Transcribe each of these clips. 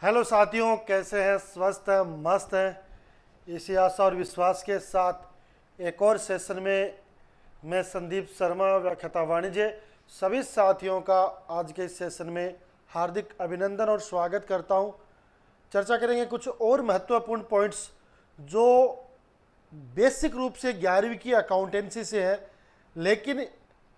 Hello साथियों, कैसे हैं? स्वस्थ हैं, मस्त हैं। इसी आशा और विश्वास के साथ एक और सेशन में मैं संदीप शर्मा व्याख्याता वाणिज्य सभी साथियों का आज के इस सेशन में हार्दिक अभिनंदन और स्वागत करता हूं। चर्चा करेंगे कुछ और महत्वपूर्ण पॉइंट्स जो बेसिक रूप से 11वीं की अकाउंटेंसी से है, लेकिन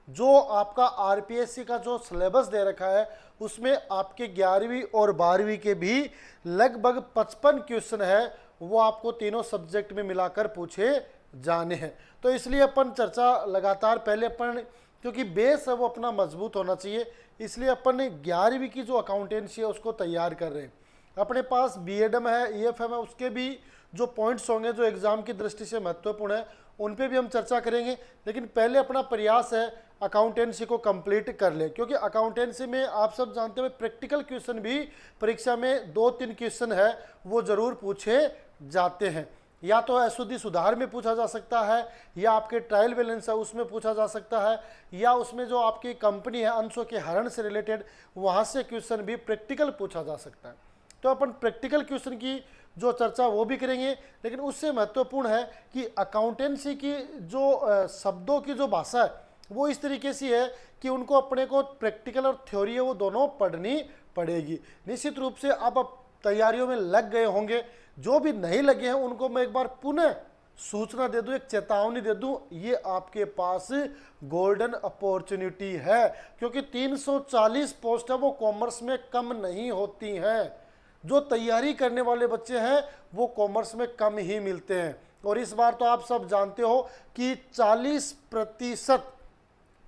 जो आपका आरपीएससी का जो सिलेबस दे रखा है उसमें आपके 11वीं और 12वीं के भी लगभग 55 क्वेश्चन है, वो आपको तीनों सब्जेक्ट में मिलाकर पूछे जाने हैं। तो इसलिए अपन चर्चा लगातार पहले अपन, क्योंकि बेस है वो अपना मजबूत होना चाहिए, इसलिए अपन ने 11वीं की जो अकाउंटेंसी है उसको तैयार कर रहे हैं। अपने पास बीएडएम है, ईएफएम है, उसके भी जो पॉइंट्स होंगे जो एग्जाम की दृष्टि से महत्वपूर्ण है उन पे भी हम चर्चा करेंगे। लेकिन पहले अपना प्रयास है अकाउंटेंसी को कंप्लीट कर ले, क्योंकि अकाउंटेंसी में आप सब जानते हैं प्रैक्टिकल क्वेश्चन भी परीक्षा में 2-3 क्वेश्चन है वो जरूर पूछे जाते हैं। या तो अशुद्धि सुधार में पूछा जा सकता है, या आपके ट्रायल बैलेंस है उसमें पूछा जा सकता है, या उसमें जो आपकी कंपनी है अंशों के हरण से रिलेटेड वहाँ से क्वेश्चन भी प्रैक्टिकल पूछा जा सकता है। तो अपन प्रैक्टिकल क्वेश्चन की जो चर्चा वो भी करेंगे, लेकिन उससे महत्वपूर्ण है कि अकाउंटेंसी की जो शब्दों की जो भाषा है वो इस तरीके से है कि उनको अपने को प्रैक्टिकल और थ्योरी है वो दोनों पढ़नी पड़ेगी। निश्चित रूप से आप तैयारियों में लग गए होंगे, जो भी नहीं लगे हैं उनको मैं एक बार पुनः सूचना दे दूं, एक चेतावनी दे दूं, ये आपके पास गोल्डन अपॉर्चुनिटी है, क्योंकि 340 पोस्ट है वो कॉमर्स में कम नहीं होती हैं। जो तैयारी करने वाले बच्चे हैं वो कॉमर्स में कम ही मिलते हैं। और इस बार तो आप सब जानते हो कि 40%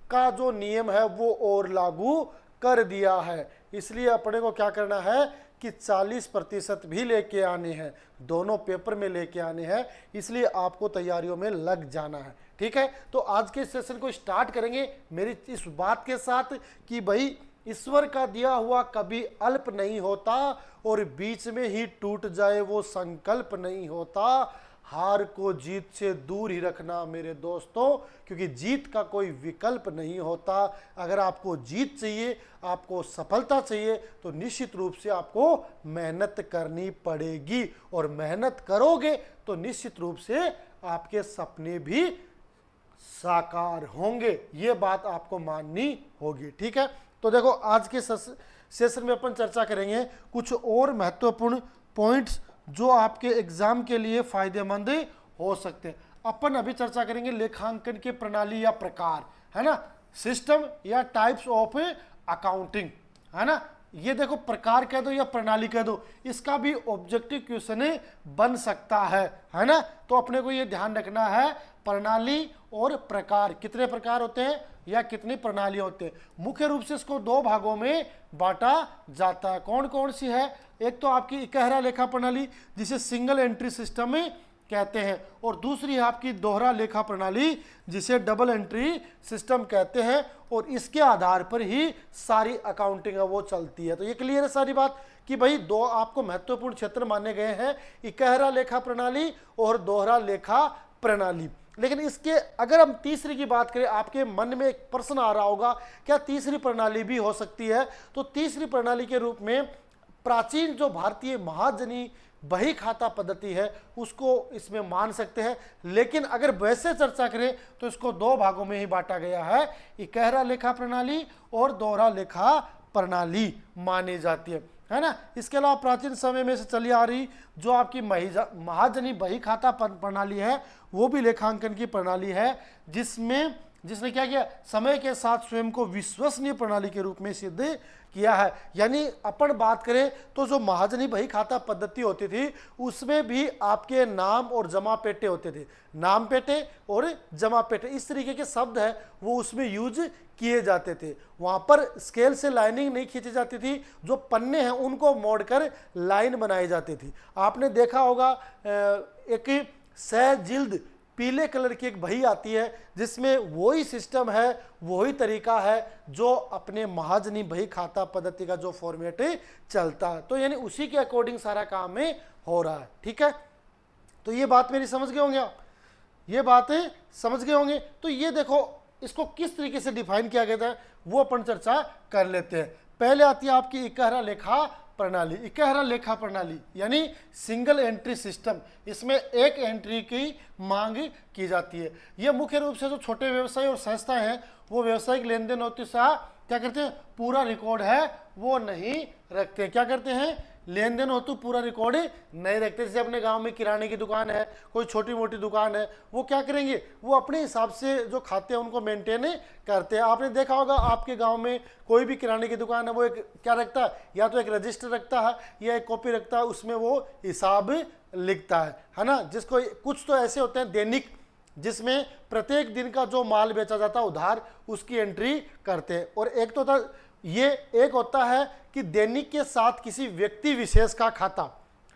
का जो नियम है वो और लागू कर दिया है, इसलिए अपने को क्या करना है कि 40% भी लेके आने हैं, दोनों पेपर में लेके आने हैं, इसलिए आपको तैयारियों में लग जाना है। ठीक है, तो आज के सेशन को स्टार्ट करेंगे मेरी इस बात के साथ कि भाई ईश्वर का दिया हुआ कभी अल्प नहीं होता और बीच में ही टूट जाए वो संकल्प नहीं होता। हार को जीत से दूर ही रखना मेरे दोस्तों, क्योंकि जीत का कोई विकल्प नहीं होता। अगर आपको जीत चाहिए, आपको सफलता चाहिए, तो निश्चित रूप से आपको मेहनत करनी पड़ेगी, और मेहनत करोगे तो निश्चित रूप से आपके सपने भी साकार होंगे। ये बात आपको माननी होगी। ठीक है, तो देखो आज के सेशन में अपन चर्चा करेंगे कुछ और महत्वपूर्ण पॉइंट्स जो आपके एग्जाम के लिए फायदेमंद हो सकते हैं। अपन अभी चर्चा करेंगे लेखांकन के प्रणाली या प्रकार, है ना, सिस्टम या टाइप्स ऑफ अकाउंटिंग, है ना। ये देखो प्रकार कह दो या प्रणाली कह दो, इसका भी ऑब्जेक्टिव क्वेश्चन बन सकता है ना। तो अपने को ये ध्यान रखना है प्रणाली और प्रकार कितने प्रकार होते हैं या कितनी प्रणालियां होते हैं। मुख्य रूप से इसको 2 भागों में बांटा जाता है। कौन कौन सी है? एक तो आपकी इकहरा लेखा प्रणाली जिसे सिंगल एंट्री सिस्टम में कहते हैं, और दूसरी है आपकी दोहरा लेखा प्रणाली जिसे डबल एंट्री सिस्टम कहते हैं, और इसके आधार पर ही सारी अकाउंटिंग है वो चलती है। तो ये क्लियर है सारी बात कि भाई दो आपको महत्वपूर्ण क्षेत्र माने गए हैं, इकहरा लेखा प्रणाली और दोहरा लेखा प्रणाली। लेकिन इसके अगर हम तीसरी की बात करें, आपके मन में एक प्रश्न आ रहा होगा क्या तीसरी प्रणाली भी हो सकती है? तो तीसरी प्रणाली के रूप में प्राचीन जो भारतीय महाजनी बही खाता पद्धति है उसको इसमें मान सकते हैं। लेकिन अगर वैसे चर्चा करें तो इसको 2 भागों में ही बांटा गया है, इकहरा लेखा प्रणाली और दोहरा लेखा प्रणाली मानी जाती है ना। इसके अलावा प्राचीन समय में से चली आ रही जो आपकी महाजनी बही खाता प्रणाली है वो भी लेखांकन की प्रणाली है, जिसने क्या किया, समय के साथ स्वयं को विश्वसनीय प्रणाली के रूप में सिद्ध किया है। यानी अपन बात करें तो जो महाजनी बही खाता पद्धति होती थी उसमें भी आपके नाम और जमा पेटे होते थे, नाम पेटे और जमा पेटे इस तरीके के शब्द है वो उसमें यूज किए जाते थे। वहां पर स्केल से लाइनिंग नहीं खींची जाती थी, जो पन्ने हैं उनको मोड़कर लाइन बनाई जाती थी। आपने देखा होगा एक सहजिल्द पीले कलर की एक बही आती है जिसमें वही सिस्टम है, वही तरीका है जो अपने महाजनी बही खाता पद्धति का जो फॉर्मेट चलता है। तो यानी उसी के अकॉर्डिंग सारा काम में हो रहा है। ठीक है, तो ये बात मेरी समझ गए होंगे आप, ये बातें समझ गए होंगे। तो ये देखो इसको किस तरीके से डिफाइन किया गया था वो अपन चर्चा कर लेते हैं। पहले आती है आपकी इकहरा लेखा प्रणाली, इकहरा लेखा प्रणाली यानी सिंगल एंट्री सिस्टम, इसमें एक एंट्री की मांग की जाती है। ये मुख्य रूप से जो छोटे व्यवसाय और संस्थाएं हैं वो व्यावसायिक लेन देन होती सा क्या करते हैं, पूरा रिकॉर्ड है वो नहीं रखते हैं। क्या करते हैं, लेन देन हो तो पूरा रिकॉर्ड नहीं रखते। जैसे अपने गांव में किराने की दुकान है, कोई छोटी मोटी दुकान है, वो क्या करेंगे, वो अपने हिसाब से जो खाते हैं उनको मेंटेन करते हैं। आपने देखा होगा आपके गांव में कोई भी किराने की दुकान है वो एक क्या रखता है, या तो एक रजिस्टर रखता है या एक कॉपी रखता है, उसमें वो हिसाब लिखता है ना। जिसको कुछ तो ऐसे होते हैं दैनिक, जिसमें प्रत्येक दिन का जो माल बेचा जाता है उधार उसकी एंट्री करते हैं। और एक तो ये एक होता है कि दैनिक के साथ किसी व्यक्ति विशेष का खाता,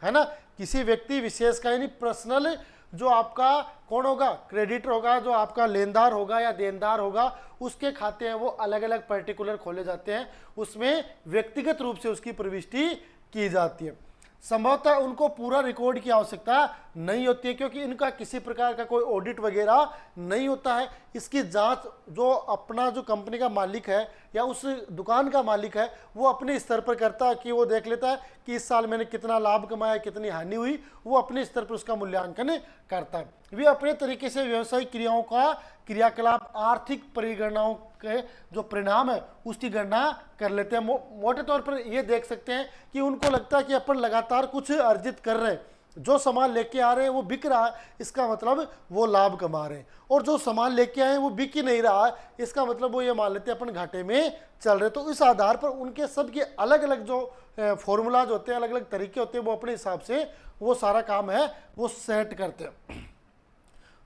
है ना, किसी व्यक्ति विशेष का यानी पर्सनल जो आपका कौन होगा, क्रेडिटर होगा, जो आपका लेनदार होगा या देनदार होगा, उसके खाते हैं वो अलग अलग पर्टिकुलर खोले जाते हैं, उसमें व्यक्तिगत रूप से उसकी प्रविष्टि की जाती है। संभवतः उनको पूरा रिकॉर्ड की आवश्यकता नहीं होती है क्योंकि इनका किसी प्रकार का कोई ऑडिट वगैरह नहीं होता है। इसकी जांच जो अपना जो कंपनी का मालिक है या उस दुकान का मालिक है वो अपने स्तर पर करता है कि वो देख लेता है कि इस साल मैंने कितना लाभ कमाया, कितनी हानि हुई, वो अपने स्तर पर उसका मूल्यांकन करता है। वे अपने तरीके से व्यवसायिक क्रियाओं का क्रियाकलाप आर्थिक परिगणनाओं के जो परिणाम है उसकी गणना कर लेते हैं। मोटे तौर पर ये देख सकते हैं कि उनको लगता है कि अपन लगातार कुछ अर्जित कर रहे हैं, जो सामान लेके आ रहे हैं वो बिक रहा है, इसका मतलब वो लाभ कमा रहे हैं, और जो सामान लेके आए हैं वो बिक ही नहीं रहा है, इसका मतलब वो ये मान लेते हैं अपन घाटे में चल रहे। तो इस आधार पर उनके सबके अलग अलग जो फॉर्मूलाज होते हैं, अलग अलग तरीके होते हैं, वो अपने हिसाब से वो सारा काम है वो सेट करते हैं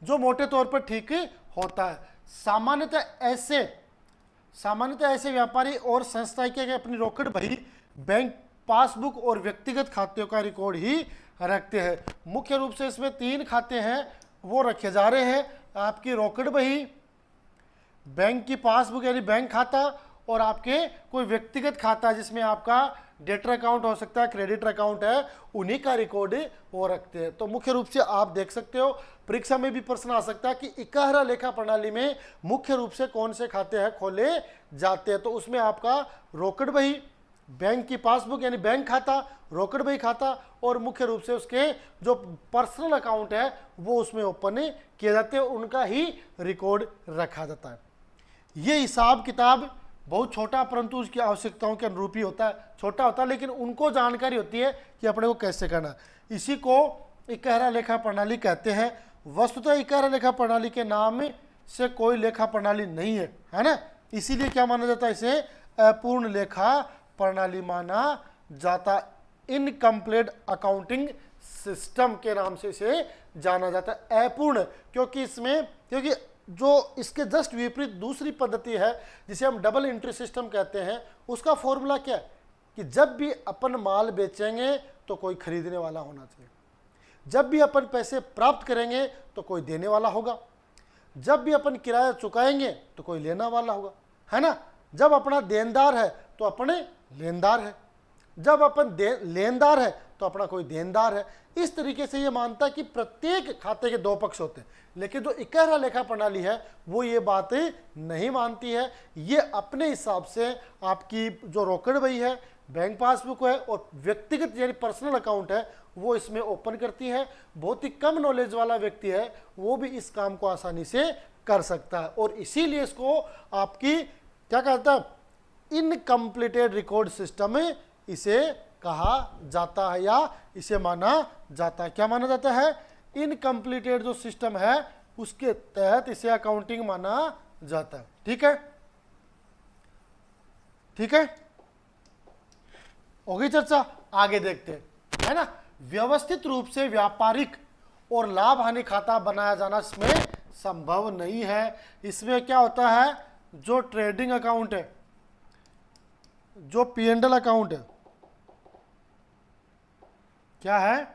जो मोटे तौर पर ठीक होता है। सामान्यतः ऐसे व्यापारी और संस्थाएं के अपनी रोकड़ बही, बैंक पासबुक और व्यक्तिगत खातों का रिकॉर्ड ही रखते हैं। मुख्य रूप से इसमें 3 खाते हैं वो रखे जा रहे हैं, आपकी रोकड़ बही, बैंक की पासबुक यानी बैंक खाता, और आपके कोई व्यक्तिगत खाता जिसमें आपका डेटर अकाउंट हो सकता है, क्रेडिटर अकाउंट है, उन्हीं का रिकॉर्ड वो रखते हैं। तो मुख्य रूप से आप देख सकते हो परीक्षा में भी प्रश्न आ सकता है कि इकहरा लेखा प्रणाली में मुख्य रूप से कौन से खाते हैं खोले जाते हैं। तो उसमें आपका रोकड़ बही, बैंक की पासबुक यानी बैंक खाता, रोकड़ बही खाता, और मुख्य रूप से उसके जो पर्सनल अकाउंट है वो उसमें ओपन किए जाते हैं, उनका ही रिकॉर्ड रखा जाता है। ये हिसाब किताब बहुत छोटा परंतु उसकी आवश्यकताओं के अनुरूप ही होता है, छोटा होता है लेकिन उनको जानकारी होती है कि अपने को कैसे करना। इसी को इकहरा लेखा प्रणाली कहते हैं। वस्तुतः इकहरा लेखा प्रणाली के नाम से कोई लेखा प्रणाली नहीं है ना, इसीलिए क्या माना जाता है, इसे अपूर्ण लेखा प्रणाली माना जाता। इनकम्प्लीट अकाउंटिंग सिस्टम के नाम से इसे जाना जाता है, अपूर्ण, क्योंकि जो इसके जस्ट विपरीत दूसरी पद्धति है जिसे हम डबल एंट्री सिस्टम कहते हैं, उसका फॉर्मूला क्या है कि जब भी अपन माल बेचेंगे तो कोई खरीदने वाला होना चाहिए, जब भी अपन पैसे प्राप्त करेंगे तो कोई देने वाला होगा, जब भी अपन किराया चुकाएंगे तो कोई लेना वाला होगा, है ना। जब अपना देनदार है तो अपने लेनदार है, जब अपन लेनदार है तो अपना कोई देनदार है। इस तरीके से ये मानता है कि प्रत्येक खाते के 2 पक्ष होते हैं, लेकिन जो इकहरा लेखा प्रणाली है वो ये बातें नहीं मानती है। ये अपने हिसाब से आपकी जो रोकड़ बही है, बैंक पासबुक है और व्यक्तिगत यानी पर्सनल अकाउंट है वो इसमें ओपन करती है। बहुत ही कम नॉलेज वाला व्यक्ति है वो भी इस काम को आसानी से कर सकता है, और इसीलिए इसको आपकी क्या कहता है, इनकम्प्लीटेड रिकॉर्ड सिस्टम इसे कहा जाता है या इसे माना जाता है। क्या माना जाता है, इनकम्प्लीटेड जो सिस्टम है उसके तहत इसे अकाउंटिंग माना जाता है। ठीक है, ठीक है, होगी चर्चा, आगे देखते हैं, है ना। व्यवस्थित रूप से व्यापारिक और लाभ हानि खाता बनाया जाना इसमें संभव नहीं है। इसमें क्या होता है, जो ट्रेडिंग अकाउंट है, जो P&L अकाउंट है, क्या है,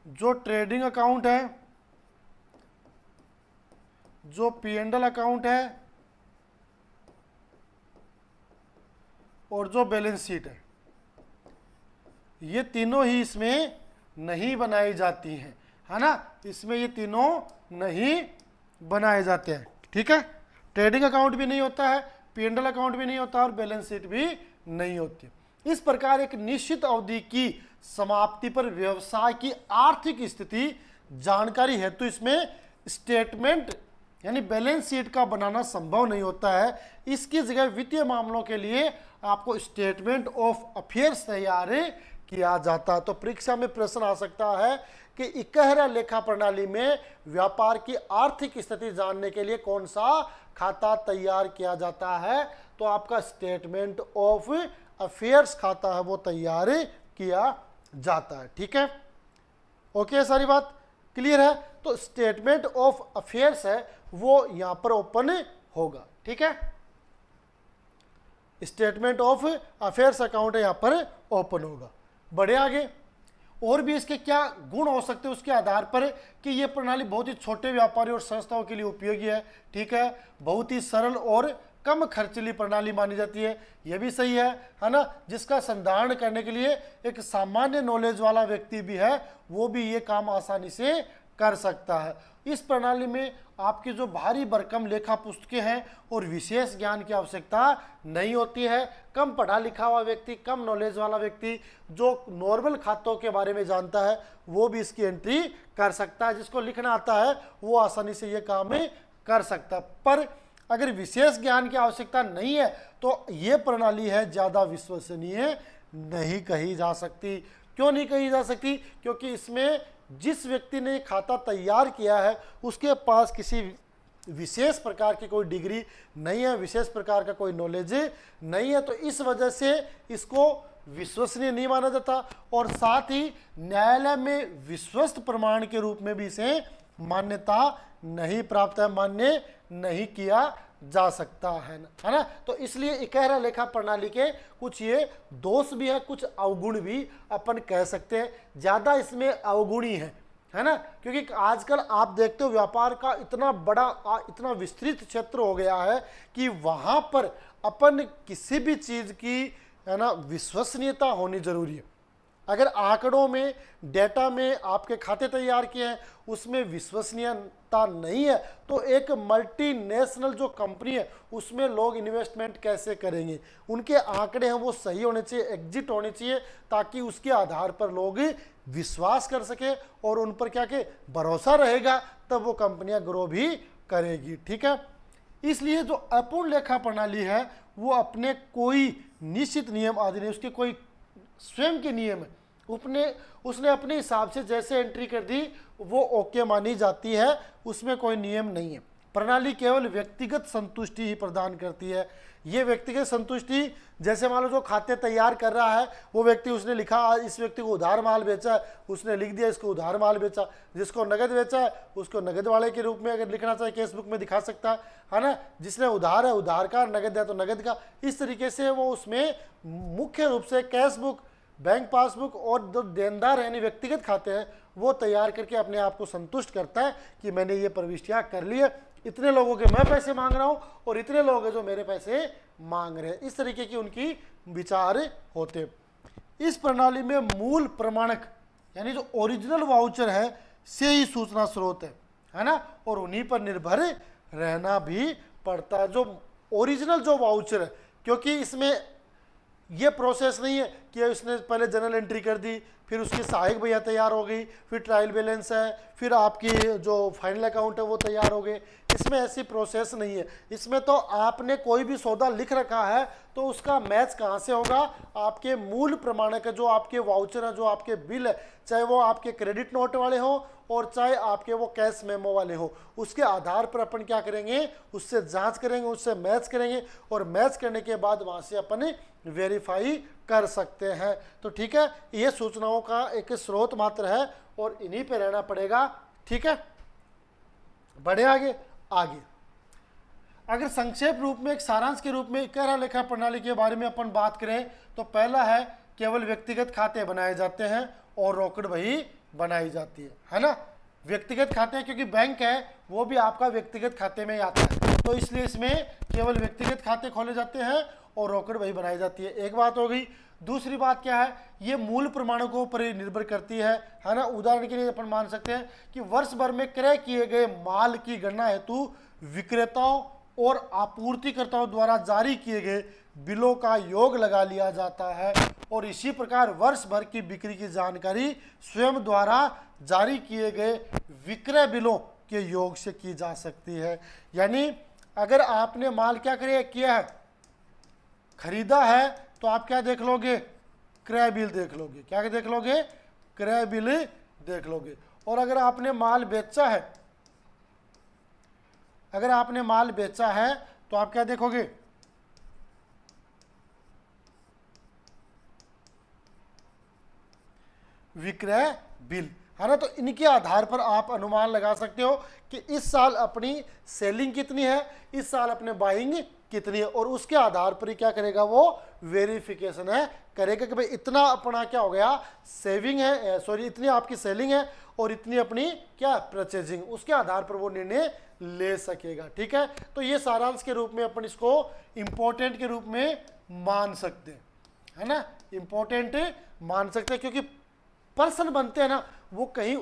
जो ट्रेडिंग अकाउंट है, जो P&L अकाउंट है और जो बैलेंस शीट है, ये तीनों ही इसमें नहीं बनाई जाती हैं, है ना। इसमें ये तीनों नहीं बनाए जाते हैं। ठीक है, ट्रेडिंग अकाउंट भी नहीं होता है, P&L अकाउंट भी नहीं होता और बैलेंस शीट भी नहीं होती। इस प्रकार एक निश्चित अवधि की समाप्ति पर व्यवसाय की आर्थिक स्थिति जानकारी हेतु इसमें स्टेटमेंट यानी बैलेंस शीट का बनाना संभव नहीं होता है। इसकी जगह वित्तीय मामलों के लिए आपको स्टेटमेंट ऑफ अफेयर्स तैयार किया जाता है। तो परीक्षा में प्रश्न आ सकता है कि इकहरा लेखा प्रणाली में व्यापार की आर्थिक स्थिति जानने के लिए कौन सा खाता तैयार किया जाता है, तो आपका स्टेटमेंट ऑफ अफेयर्स खाता है वो तैयार किया जाता है। ठीक है, ओके, सारी बात क्लियर है। तो स्टेटमेंट ऑफ अफेयर्स है वो यहां पर ओपन होगा। ठीक है, स्टेटमेंट ऑफ अफेयर्स अकाउंट यहां पर ओपन होगा। बढ़े आगे, और भी इसके क्या गुण हो सकते हैं उसके आधार पर कि यह प्रणाली बहुत ही छोटे व्यापारी और संस्थाओं के लिए उपयोगी है। ठीक है, बहुत ही सरल और कम खर्चीली प्रणाली मानी जाती है, यह भी सही है ना। जिसका संधारण करने के लिए एक सामान्य नॉलेज वाला व्यक्ति भी है, वो भी ये काम आसानी से कर सकता है। इस प्रणाली में आपकी जो भारी भरकम लेखा पुस्तकें हैं और विशेष ज्ञान की आवश्यकता नहीं होती है। कम पढ़ा लिखा हुआ व्यक्ति, कम नॉलेज वाला व्यक्ति जो नॉर्मल खातों के बारे में जानता है वो भी इसकी एंट्री कर सकता है। जिसको लिखना आता है वो आसानी से ये काम कर सकता है। पर अगर विशेष ज्ञान की आवश्यकता नहीं है तो ये प्रणाली है ज़्यादा विश्वसनीय नहीं कही जा सकती। क्यों नहीं कही जा सकती? क्योंकि इसमें जिस व्यक्ति ने खाता तैयार किया है उसके पास किसी विशेष प्रकार की कोई डिग्री नहीं है, विशेष प्रकार का कोई नॉलेज नहीं है। तो इस वजह से इसको विश्वसनीय नहीं माना जाता और साथ ही न्यायालय में विश्वस्त प्रमाण के रूप में भी इसे मान्यता नहीं प्राप्त है, मान्य नहीं किया जा सकता है ना। तो इसलिए इकहरा लेखा प्रणाली के कुछ ये दोष भी है, कुछ अवगुण भी अपन कह सकते हैं। ज़्यादा इसमें अवगुणी है ना, क्योंकि आजकल आप देखते हो व्यापार का इतना बड़ा इतना विस्तृत क्षेत्र हो गया है कि वहाँ पर अपन किसी भी चीज़ की है ना विश्वसनीयता होनी जरूरी है। अगर आंकड़ों में, डेटा में आपके खाते तैयार किए हैं उसमें विश्वसनीयता नहीं है तो एक मल्टीनेशनल जो कंपनी है उसमें लोग इन्वेस्टमेंट कैसे करेंगे? उनके आंकड़े हैं वो सही होने चाहिए, एग्जिट होने चाहिए, ताकि उसके आधार पर लोग विश्वास कर सके और उन पर क्या के भरोसा रहेगा, तब वो कंपनियां ग्रो भी करेगी। ठीक है, इसलिए जो अपूर्ण लेखा प्रणाली है वो अपने कोई निश्चित नियम आदि नहीं, उसके कोई स्वयं के नियम है, उसने अपने हिसाब से जैसे एंट्री कर दी वो ओके मानी जाती है, उसमें कोई नियम नहीं है। प्रणाली केवल व्यक्तिगत संतुष्टि ही प्रदान करती है। ये व्यक्तिगत संतुष्टि, जैसे मान लो जो खाते तैयार कर रहा है वो व्यक्ति, उसने लिखा इस व्यक्ति को उधार माल बेचा है, उसने लिख दिया इसको उधार माल बेचा। जिसको नगद बेचा है उसको नगद वाले के रूप में अगर लिखना चाहे केस बुक में दिखा सकता है ना। जिसने उधार है उधार का, नगद है तो नगद का। इस तरीके से वो उसमें मुख्य रूप से कैश बुक, बैंक पासबुक और जो देनदार यानी व्यक्तिगत खाते हैं वो तैयार करके अपने आप को संतुष्ट करता है कि मैंने ये प्रविष्टियां कर ली है, इतने लोगों के मैं पैसे मांग रहा हूं और इतने लोग हैं जो मेरे पैसे मांग रहे हैं। इस तरीके की उनकी विचार होते। इस प्रणाली में मूल प्रमाणक यानी जो ओरिजिनल वाउचर है से ही सूचना स्रोत है ना, और उन्हीं पर निर्भर रहना भी पड़ता है। जो ओरिजिनल जो वाउचर है, क्योंकि इसमें ये प्रोसेस नहीं है कि उसने पहले जनरल एंट्री कर दी, फिर उसकी सहायक भैया तैयार हो गई, फिर ट्रायल बैलेंस है, फिर आपकी जो फाइनल अकाउंट है वो तैयार हो गए। इसमें ऐसी प्रोसेस नहीं है। इसमें तो आपने कोई भी सौदा लिख रखा है तो उसका मैच कहाँ से होगा? आपके मूल प्रमाणक जो आपके वाउचर हैं, जो आपके बिल है, चाहे वो आपके क्रेडिट नोट वाले हो और चाहे आपके वो कैश मेमो वाले हो, उसके आधार पर अपन क्या करेंगे? उससे जांच करेंगे, उससे मैच करेंगे और मैच करने के बाद वहाँ से अपन वेरीफाई कर सकते हैं। तो ठीक है, ये सूचनाओं का एक स्रोत मात्र है और इन्हीं पे रहना पड़ेगा। ठीक है, बढ़े आगे। अगर संक्षेप रूप में, एक सारांश के रूप में इकहरा लेखा प्रणाली के बारे में अपन बात करें तो पहला है केवल व्यक्तिगत खाते बनाए जाते हैं और रोकड़ बही बनाई जाती है ना। व्यक्तिगत खाते, क्योंकि बैंक है वो भी आपका व्यक्तिगत खाते में आता है, तो इसलिए इसमें केवल व्यक्तिगत खाते खोले जाते हैं और रोकड़ बही बनाई जाती है। एक बात हो गई। दूसरी बात क्या है? ये मूल प्रमाणकों पर निर्भर करती है ना। उदाहरण के लिए अपन मान सकते हैं कि वर्ष भर में क्रय किए गए माल की गणना हेतु विक्रेताओं और आपूर्तिकर्ताओं द्वारा जारी किए गए बिलों का योग लगा लिया जाता है और इसी प्रकार वर्ष भर की बिक्री की जानकारी स्वयं द्वारा जारी किए गए विक्रय बिलों के योग से की जा सकती है। यानी अगर आपने माल क्या किया है, खरीदा है, तो आप क्या देख लोगे, क्रय बिल देख लोगे। क्या देख लोगे, क्रय बिल देख लोगे। और अगर आपने माल बेचा है, अगर आपने माल बेचा है तो आप क्या देखोगे, विक्रय बिल, है ना। तो इनके आधार पर आप अनुमान लगा सकते हो कि इस साल अपनी सेलिंग कितनी है, इस साल अपने बाइंग कितनी है, और उसके आधार पर ही क्या करेगा, वो वेरिफिकेशन है करेगा कि भाई इतना अपना क्या हो गया, सेविंग है, सॉरी इतनी आपकी सेलिंग है और इतनी अपनी क्या परचेजिंग, उसके आधार पर वो निर्णय ले सकेगा। ठीक है, तो ये सारांश के रूप में अपन इसको इंपॉर्टेंट के रूप में मान सकते हैं, है ना, इंपॉर्टेंट मान सकते हैं, क्योंकि पर्सन बनते हैं ना वो कहीं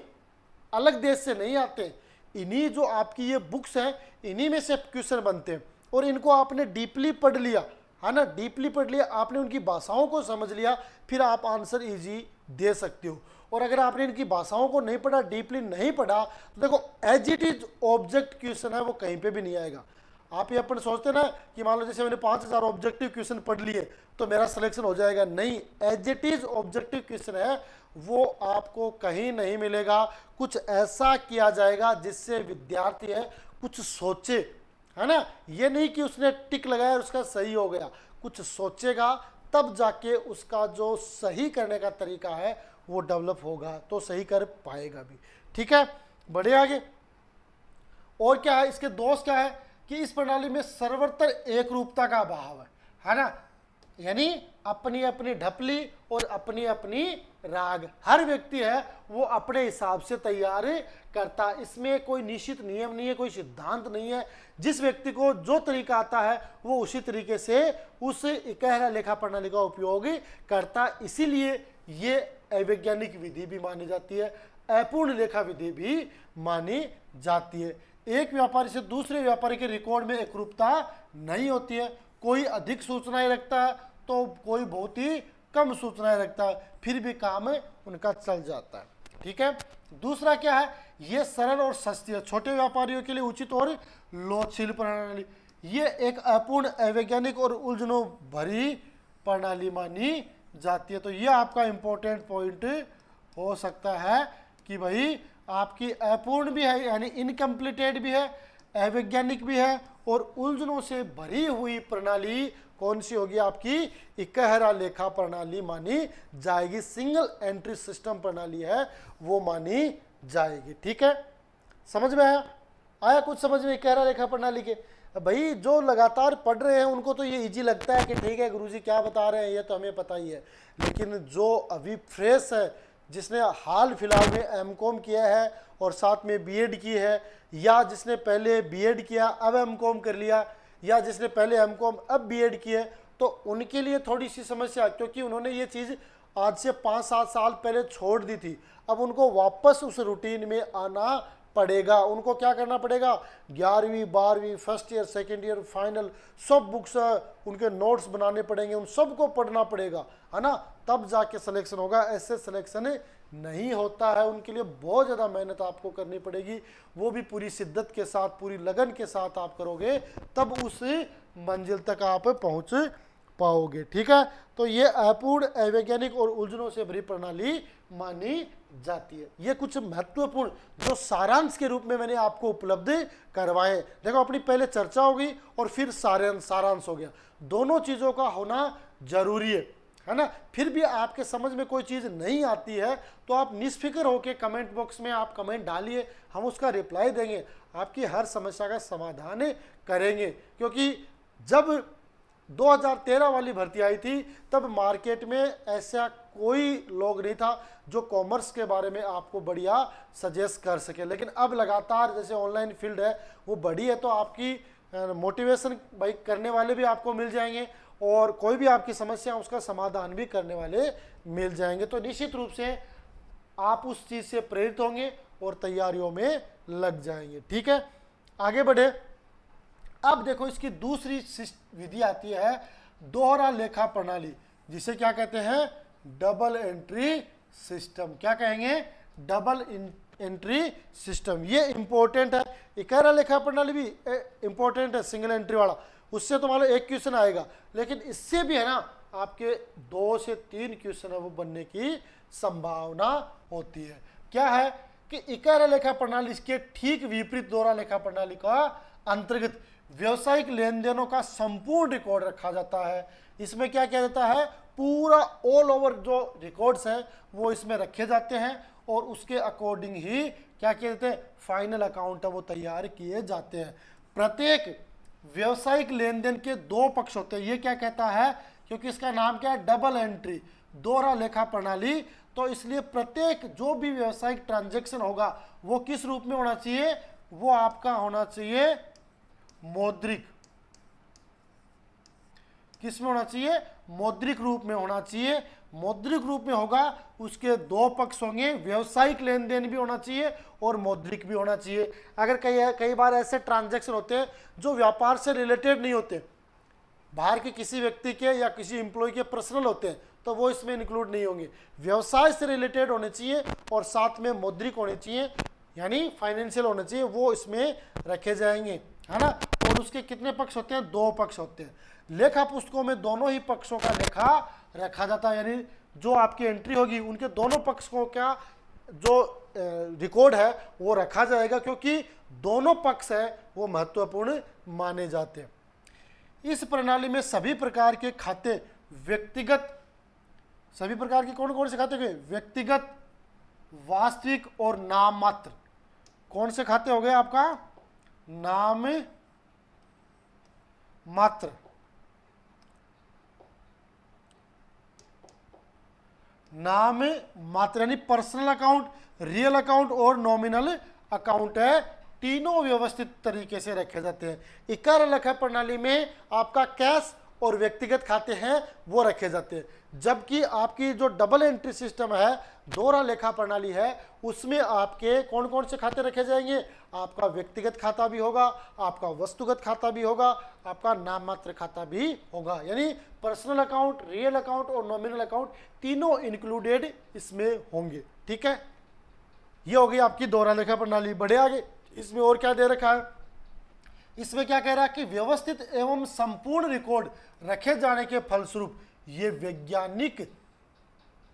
अलग देश से नहीं आते, इन्हीं जो आपकी ये बुक्स हैं इन्हीं में से क्वेश्चन बनते हैं, और इनको आपने डीपली पढ़ लिया, है ना, डीपली पढ़ लिया, आपने उनकी भाषाओं को समझ लिया, फिर आप आंसर इजी दे सकते हो। और अगर आपने इनकी भाषाओं को नहीं पढ़ा, डीपली नहीं पढ़ा, तो देखो as it is object question है वो कहीं पे भी नहीं आएगा। आप ये अपन सोचते ना कि मान लो जैसे मैंने 5000 ऑब्जेक्टिव क्वेश्चन पढ़ लिए तो मेरा सिलेक्शन हो जाएगा, नहीं, as it is objective question है वो आपको कहीं नहीं मिलेगा। कुछ ऐसा किया जाएगा जिससे विद्यार्थी है कुछ सोचे, है ना, ये नहीं कि उसने टिक लगाया और उसका सही हो गया, कुछ सोचेगा तब जाके उसका जो सही करने का तरीका है वो डेवलप होगा, तो सही कर पाएगा भी। ठीक है, बढ़े आगे। और क्या है, इसके दोष क्या है कि इस प्रणाली में सर्वत्र एक रूपता का अभाव है ना, यानी अपनी अपनी ढपली और अपनी अपनी राग, हर व्यक्ति है वो अपने हिसाब से तैयार करता, इसमें कोई निश्चित नियम नहीं है, कोई सिद्धांत नहीं है, जिस व्यक्ति को जो तरीका आता है वो उसी तरीके से उस इकहरा लेखा प्रणाली का उपयोग करता, इसीलिए ये अवैज्ञानिक विधि भी मानी जाती है, अपूर्ण लेखा विधि भी मानी जाती है। एक व्यापारी से दूसरे व्यापारी के रिकॉर्ड में एकरूपता नहीं होती है, कोई अधिक सूचनाएं रखता है तो कोई बहुत ही कम सूचनाएं रखता है, फिर भी काम उनका चल जाता है। ठीक है, दूसरा क्या है, ये सरल और सस्ती है, छोटे व्यापारियों के लिए उचित और लोचशील प्रणाली, ये एक अपूर्ण अवैज्ञानिक और उलझनों भरी प्रणाली मानी जाती है। तो ये आपका इंपॉर्टेंट पॉइंट हो सकता है कि भाई आपकी अपूर्ण भी है यानी इनकम्प्लीटेड भी है, अवैज्ञानिक भी है, और उलझनों से भरी हुई प्रणाली कौन सी होगी, आपकी इकहरा लेखा प्रणाली मानी जाएगी, सिंगल एंट्री सिस्टम प्रणाली है वो मानी जाएगी। ठीक है, समझ में आया कुछ समझ में इकहरा लेखा प्रणाली के? भाई जो लगातार पढ़ रहे हैं उनको तो ये इजी लगता है कि ठीक है गुरुजी क्या बता रहे हैं ये तो हमें पता ही है, लेकिन जो अभी फ्रेश है, जिसने हाल फिलहाल में एमकॉम किया है और साथ में बीएड की है, या जिसने पहले बीएड किया अब एमकॉम कर लिया, या जिसने पहले एमकॉम अब बीएड की है, तो उनके लिए थोड़ी सी समस्या, क्योंकि उन्होंने ये चीज़ आज से 5-7 साल पहले छोड़ दी थी, अब उनको वापस उस रूटीन में आना पड़ेगा। उनको क्या करना पड़ेगा, 11वीं 12वीं first year second year final सब बुक्स उनके नोट्स बनाने पड़ेंगे, उन सबको पढ़ना पड़ेगा, है ना, तब जाके सिलेक्शन होगा, ऐसे सिलेक्शन नहीं होता है, उनके लिए बहुत ज़्यादा मेहनत आपको करनी पड़ेगी, वो भी पूरी शिद्दत के साथ पूरी लगन के साथ आप करोगे तब उस मंजिल तक आप पहुँच पाओगे। ठीक है, तो ये अपूर्ण अवैज्ञानिक और उलझनों से भरी प्रणाली मानी जाती है। ये कुछ महत्वपूर्ण जो सारांश के रूप में मैंने आपको उपलब्ध करवाए, देखो अपनी पहले चर्चा होगी और फिर सारांश हो गया, दोनों चीज़ों का होना जरूरी है ना। फिर भी आपके समझ में कोई चीज़ नहीं आती है तो आप निष्फिक्र होकर कमेंट बॉक्स में आप कमेंट डालिए, हम उसका रिप्लाई देंगे, आपकी हर समस्या का समाधान करेंगे। क्योंकि जब 2013 वाली भर्ती आई थी तब मार्केट में ऐसा कोई लोग नहीं था जो कॉमर्स के बारे में आपको बढ़िया सजेस्ट कर सके, लेकिन अब लगातार जैसे ऑनलाइन फील्ड है वो बढ़ी है, तो आपकी मोटिवेशन भाई करने वाले भी आपको मिल जाएंगे और कोई भी आपकी समस्या उसका समाधान भी करने वाले मिल जाएंगे, तो निश्चित रूप से आप उस चीज़ से प्रेरित होंगे और तैयारियों में लग जाएंगे। ठीक है, आगे बढ़े। अब देखो इसकी दूसरी विधि आती है दोहरा लेखा प्रणाली, जिसे क्या कहते हैं, डबल एंट्री सिस्टम। क्या कहेंगे, डबल एंट्री सिस्टम। ये इंपॉर्टेंट है, इकारा लेखा प्रणाली भी इंपॉर्टेंट है, सिंगल एंट्री वाला, उससे तो मान लो एक क्वेश्चन आएगा, लेकिन इससे भी है ना आपके 2 से 3 क्वेश्चन है वो बनने की संभावना होती है। क्या है कि इकारा लेखा प्रणाली इसके ठीक विपरीत दोहरा लेखा प्रणाली का अंतर्गत व्यवसायिक लेन देनों का संपूर्ण रिकॉर्ड रखा जाता है। इसमें क्या किया जाता है, पूरा ऑल ओवर जो रिकॉर्ड्स हैं वो इसमें रखे जाते हैं और उसके अकॉर्डिंग ही क्या किया जाते हैं, फाइनल अकाउंट है वो तैयार किए जाते हैं। प्रत्येक व्यवसायिक लेन देन के 2 पक्ष होते हैं, ये क्या कहता है, क्योंकि इसका नाम क्या है, डबल एंट्री, दोहरा लेखा प्रणाली, तो इसलिए प्रत्येक जो भी व्यवसायिक ट्रांजैक्शन होगा वो किस रूप में होना चाहिए, वो आपका होना चाहिए मौद्रिक। किस में होना चाहिए, मौद्रिक रूप में होना चाहिए। मौद्रिक रूप में होगा, उसके 2 पक्ष होंगे, व्यवसायिक लेन देन भी होना चाहिए और मौद्रिक भी होना चाहिए। अगर कई बार ऐसे ट्रांजैक्शन होते हैं जो व्यापार से रिलेटेड नहीं होते, बाहर के किसी व्यक्ति के या किसी एम्प्लॉय के पर्सनल होते हैं, तो वो इसमें इंक्लूड नहीं होंगे। व्यवसाय से रिलेटेड होने चाहिए और साथ में मौद्रिक होने चाहिए, यानी फाइनेंशियल होने चाहिए, वो इसमें रखे जाएंगे, है ना। और उसके कितने पक्ष होते हैं, 2 पक्ष होते हैं। लेखा पुस्तकों में दोनों ही पक्षों का लेखा रखा जाता है, यानी जो आपकी एंट्री होगी उनके दोनों पक्षों का जो रिकॉर्ड है वो रखा जाएगा, क्योंकि दोनों पक्ष है वो महत्वपूर्ण माने जाते हैं। इस प्रणाली में सभी प्रकार के खाते व्यक्तिगत, सभी प्रकार के कौन कौन से खाते हो गए, व्यक्तिगत, वास्तविक और नाम मात्र। कौन से खाते हो गए आपका, नाम मात्र, नाम मात्र यानी पर्सनल अकाउंट, रियल अकाउंट और नॉमिनल अकाउंट है, तीनों व्यवस्थित तरीके से रखे जाते हैं। इकारा लेखा प्रणाली में आपका कैश और व्यक्तिगत खाते हैं वो रखे जाते हैं, जबकि आपकी जो डबल एंट्री सिस्टम है, दोहरा लेखा प्रणाली है, उसमें आपके कौन कौन से खाते रखे जाएंगे, आपका व्यक्तिगत खाता भी होगा, आपका वस्तुगत खाता भी होगा, आपका नाम मात्र खाता भी होगा, यानी पर्सनल अकाउंट, रियल अकाउंट और नॉमिनल अकाउंट तीनों इंक्लूडेड इसमें होंगे। ठीक है, ये हो गई आपकी दोहरा लेखा प्रणाली। बढ़े आगे, इसमें और क्या दे रखा है, इसमें क्या कह रहा है कि व्यवस्थित एवं संपूर्ण रिकॉर्ड रखे जाने के फलस्वरूप ये वैज्ञानिक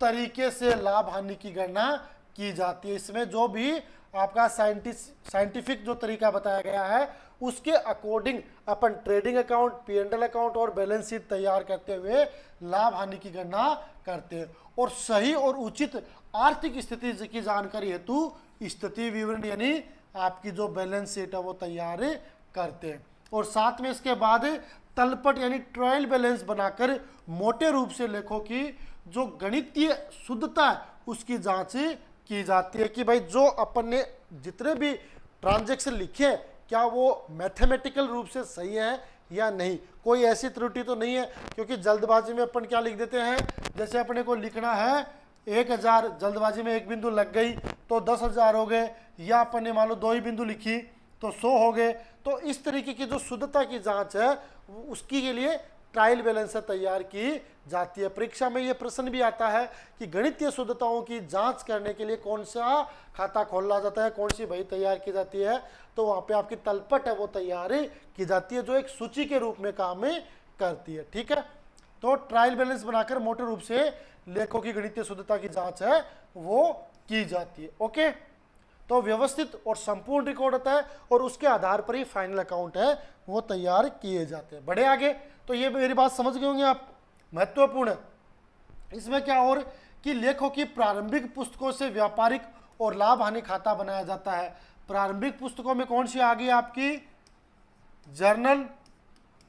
तरीके से लाभ हानि की गणना की जाती है। इसमें जो भी आपका साइंटिफिक जो तरीका बताया गया है उसके अकॉर्डिंग अपन ट्रेडिंग अकाउंट, P&L अकाउंट और बैलेंस शीट तैयार करते हुए लाभ हानि की गणना करते हैं और सही और उचित आर्थिक स्थिति की जानकारी हेतु स्थिति विवरण यानी आपकी जो बैलेंस शीट है वो तैयार करते हैं। और साथ में इसके बाद तलपट यानी ट्रायल बैलेंस बनाकर मोटे रूप से लेखों की जो गणितीय शुद्धता है उसकी जांच की जाती है कि भाई जो अपन ने जितने भी ट्रांजैक्शन लिखे हैं क्या वो मैथमेटिकल रूप से सही है या नहीं, कोई ऐसी त्रुटि तो नहीं है। क्योंकि जल्दबाजी में अपन क्या लिख देते हैं, जैसे अपने को लिखना है 1000, जल्दबाजी में एक बिंदु लग गई तो 10,000 हो गए, या अपन ने मान लो 2 ही बिंदु लिखी तो 100 हो गए। तो इस तरीके की जो शुद्धता की जांच है उसकी के लिए ट्रायल बैलेंस तैयार की जाती है। परीक्षा में ये प्रश्न भी आता है कि गणितीय शुद्धताओं की जांच करने के लिए कौन सा खाता खोला जाता है, कौन सी बही तैयार की जाती है, तो वहाँ पे आपकी तलपट है वो तैयार की जाती है जो एक सूची के रूप में काम करती है। ठीक है, तो ट्रायल बैलेंस बनाकर मोटे रूप से लेखों की गणितीय शुद्धता की जांच है वो की जाती है। ओके, तो व्यवस्थित और संपूर्ण रिकॉर्ड होता है और उसके आधार पर ही फाइनल अकाउंट है वो तैयार किए जाते हैं। बढ़े आगे, तो ये मेरी बात समझ गए होंगे आप, महत्वपूर्ण है। इसमें क्या और कि लेखों की प्रारंभिक पुस्तकों से व्यापारिक और लाभ हानि खाता बनाया जाता है। प्रारंभिक पुस्तकों में कौन सी आ गई आपकी, जर्नल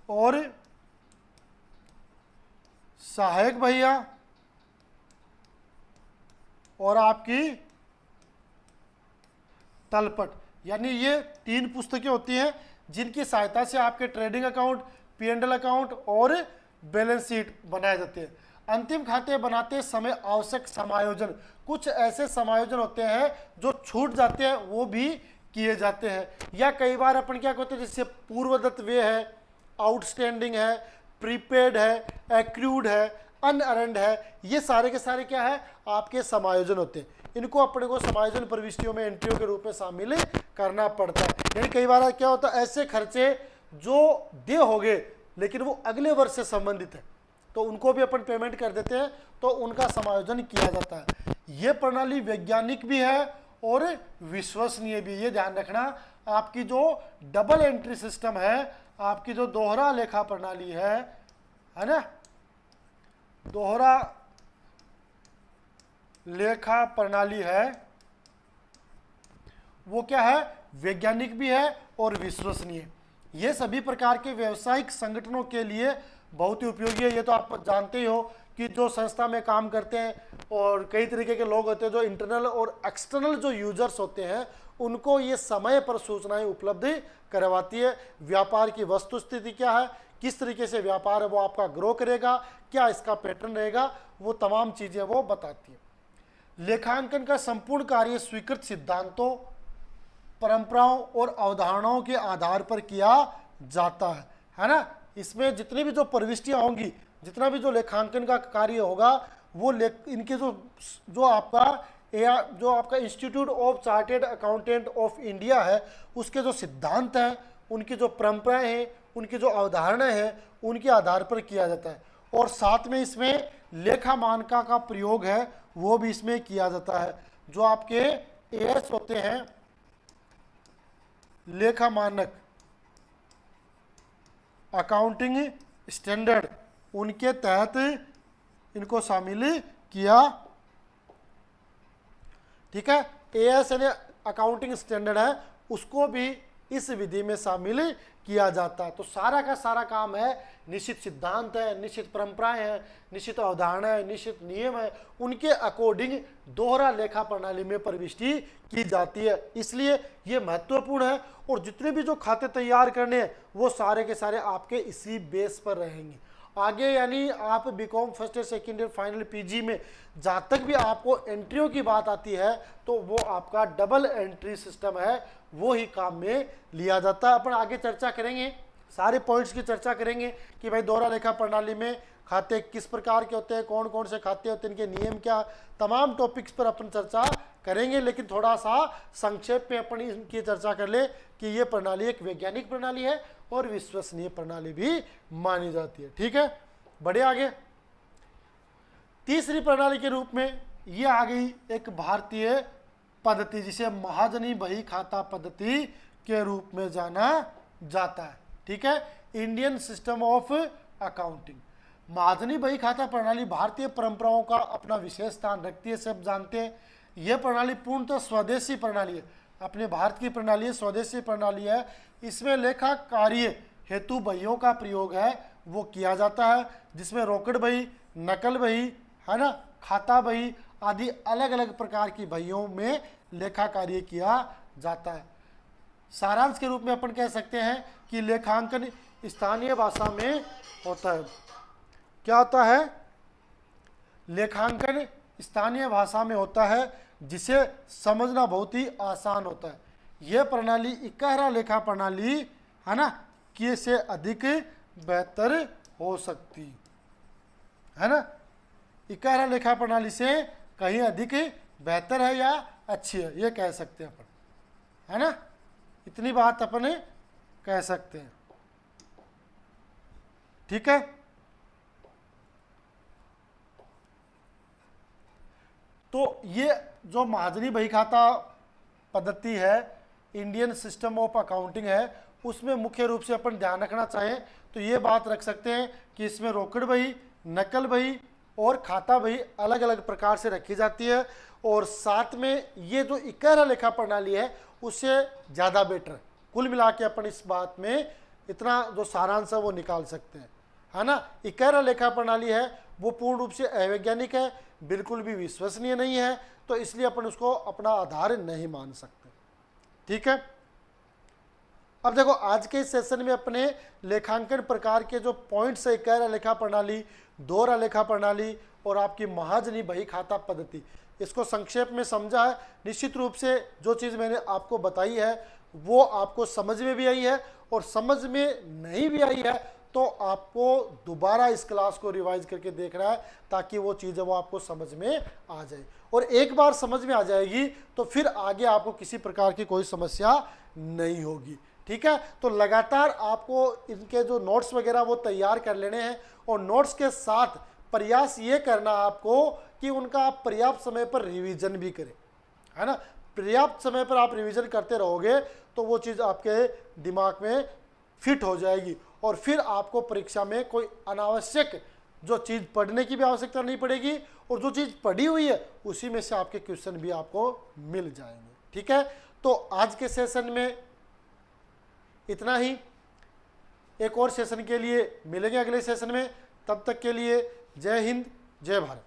और सहायक भैया और आपकी तलपट, यानी ये 3 पुस्तकें होती हैं जिनकी सहायता से आपके ट्रेडिंग अकाउंट, P&L अकाउंट और बैलेंस शीट बनाए जाते हैं। अंतिम खाते बनाते समय आवश्यक समायोजन, कुछ ऐसे समायोजन होते हैं जो छूट जाते हैं वो भी किए जाते हैं। या कई बार अपन क्या कहते हैं, जैसे पूर्वदत्त व्यय है, आउटस्टैंडिंग है, प्रीपेड है, एक्रूड है, अनअर्न्ड है, ये सारे के सारे क्या है आपके समायोजन होते हैं। इनको अपने को समायोजन प्रविष्टियों में एंट्रियों के रूप में शामिल करना पड़ता है। यानी कई बार क्या होता है, ऐसे खर्चे जो दे हो गए लेकिन वो अगले वर्ष से संबंधित है तो उनको भी अपन पेमेंट कर देते हैं, तो उनका समायोजन किया जाता है। ये प्रणाली वैज्ञानिक भी है और विश्वसनीय भी। ये ध्यान रखना, आपकी जो डबल एंट्री सिस्टम है, आपकी जो दोहरा लेखा प्रणाली है ना, दोहरा लेखा प्रणाली है, वो क्या है, वैज्ञानिक भी है और विश्वसनीय। ये सभी प्रकार के व्यवसायिक संगठनों के लिए बहुत ही उपयोगी है। ये तो आप जानते ही हो कि जो संस्था में काम करते हैं और कई तरीके के लोग होते हैं, जो इंटरनल और एक्सटर्नल जो यूजर्स होते हैं, उनको ये समय पर सूचनाएं उपलब्ध करवाती है। व्यापार की वस्तु स्थिति क्या है, किस तरीके से व्यापार है वो आपका ग्रो करेगा, क्या इसका पैटर्न रहेगा, वो तमाम चीजें वो बताती है। लेखांकन का संपूर्ण कार्य स्वीकृत सिद्धांतों, परंपराओं और अवधारणाओं के आधार पर किया जाता है ना। इसमें जितनी भी जो प्रविष्टियां होंगी, जितना भी जो लेखांकन का कार्य होगा, वो इनके जो आपका institute of chartered accountant of India है, उसके जो सिद्धांत हैं, उनकी जो परंपराएं हैं, उनकी जो अवधारणाएं हैं, उनके आधार पर किया जाता है। और साथ में इसमें लेखा मानका का प्रयोग है, वो भी इसमें किया जाता है। जो आपके एएस होते हैं, लेखा मानक अकाउंटिंग स्टैंडर्ड, उनके तहत इनको शामिल किया, ठीक है। एएस यानी अकाउंटिंग स्टैंडर्ड है, उसको भी इस विधि में शामिल किया जाता है। तो सारा का सारा काम है, निश्चित सिद्धांत है, निश्चित परंपराएं हैं, निश्चित अवधारणाएं, निश्चित नियम है, उनके अकॉर्डिंग दोहरा लेखा प्रणाली में प्रविष्टि की जाती है। इसलिए ये महत्वपूर्ण है। और जितने भी जो खाते तैयार करने हैं, वो सारे के सारे आपके इसी बेस पर रहेंगे। आगे यानी आप BCom first year, second year, final PG में जहाँ तक भी आपको एंट्रियों की बात आती है, तो वो आपका डबल एंट्री सिस्टम है, वो ही काम में लिया जाता है। अपन आगे चर्चा करेंगे, सारे पॉइंट्स की चर्चा करेंगे कि भाई दोहरा लेखा प्रणाली में खाते किस प्रकार के होते हैं, कौन कौन से खाते होते हैं, इनके नियम क्या, तमाम टॉपिक्स पर अपन चर्चा करेंगे। लेकिन थोड़ा सा संक्षेप में अपन इनकी चर्चा कर ले कि ये प्रणाली एक वैज्ञानिक प्रणाली है और विश्वसनीय प्रणाली भी मानी जाती है। ठीक है, बढ़े आगे। तीसरी प्रणाली के रूप में ये आ गई एक भारतीय पद्धति, जिसे महाजनी बही खाता पद्धति के रूप में जाना जाता है। ठीक है, इंडियन सिस्टम ऑफ अकाउंटिंग। महाजनी बही खाता प्रणाली भारतीय परंपराओं का अपना विशेष स्थान रखती है, सब जानते हैं। यह प्रणाली पूर्णतः स्वदेशी प्रणाली है, अपने भारत की प्रणाली है, स्वदेशी प्रणाली है। इसमें लेखा कार्य हेतु बहियों का प्रयोग है वो किया जाता है, जिसमें रोकड़ बही, नकल बही है ना, खाता बही आदि अलग अलग प्रकार की बहियों में लेखा कार्य किया जाता है। सारांश के रूप में अपन कह सकते हैं कि लेखांकन स्थानीय भाषा में होता है। क्या होता है? लेखांकन स्थानीय भाषा में होता है, जिसे समझना बहुत ही आसान होता है। यह प्रणाली इकहरा लेखा प्रणाली है ना कि से अधिक बेहतर हो सकती है ना। इकहरा लेखा प्रणाली से कहीं अधिक बेहतर है या अच्छी है, ये कह सकते हैं अपन, है ना। इतनी बात अपन कह सकते हैं। ठीक है, तो ये जो महाजनी बही खाता पद्धति है, इंडियन सिस्टम ऑफ अकाउंटिंग है, उसमें मुख्य रूप से अपन ध्यान रखना चाहें तो ये बात रख सकते हैं कि इसमें रोकड़ बही, नकल बही और खाता बही अलग अलग प्रकार से रखी जाती है। और साथ में ये जो इकहरा लेखा प्रणाली है उससे ज़्यादा बेटर, कुल मिला के अपन इस बात में इतना जो सारांश है वो निकाल सकते हैं, है ना। इकहरा लेखा प्रणाली है वो पूर्ण रूप से अवैज्ञानिक है, बिल्कुल भी विश्वसनीय नहीं है, तो इसलिए अपन उसको अपना आधार नहीं मान सकते। ठीक है, अब देखो आज के इस सेशन में अपने लेखांकन प्रकार के जो पॉइंट्स है, इकाई लेखा प्रणाली, दोहरा लेखा प्रणाली और आपकी महाजनी बही खाता पद्धति, इसको संक्षेप में समझा है। निश्चित रूप से जो चीज़ मैंने आपको बताई है वो आपको समझ में भी आई है, और समझ में नहीं भी आई है तो आपको दोबारा इस क्लास को रिवाइज करके देखना है, ताकि वो चीज़ें वो आपको समझ में आ जाए। और एक बार समझ में आ जाएगी तो फिर आगे आपको किसी प्रकार की कोई समस्या नहीं होगी। ठीक है, तो लगातार आपको इनके जो नोट्स वगैरह वो तैयार कर लेने हैं, और नोट्स के साथ प्रयास ये करना आपको कि उनका आप पर्याप्त समय पर रिवीजन भी करें, है ना। पर्याप्त समय पर आप रिवीजन करते रहोगे तो वो चीज़ आपके दिमाग में फिट हो जाएगी, और फिर आपको परीक्षा में कोई अनावश्यक जो चीज़ पढ़ने की भी आवश्यकता नहीं पड़ेगी, और जो चीज़ पढ़ी हुई है उसी में से आपके क्वेश्चन भी आपको मिल जाएंगे। ठीक है, तो आज के सेशन में इतना ही। एक और सेशन के लिए मिलेंगे अगले सेशन में, तब तक के लिए जय हिंद, जय भारत।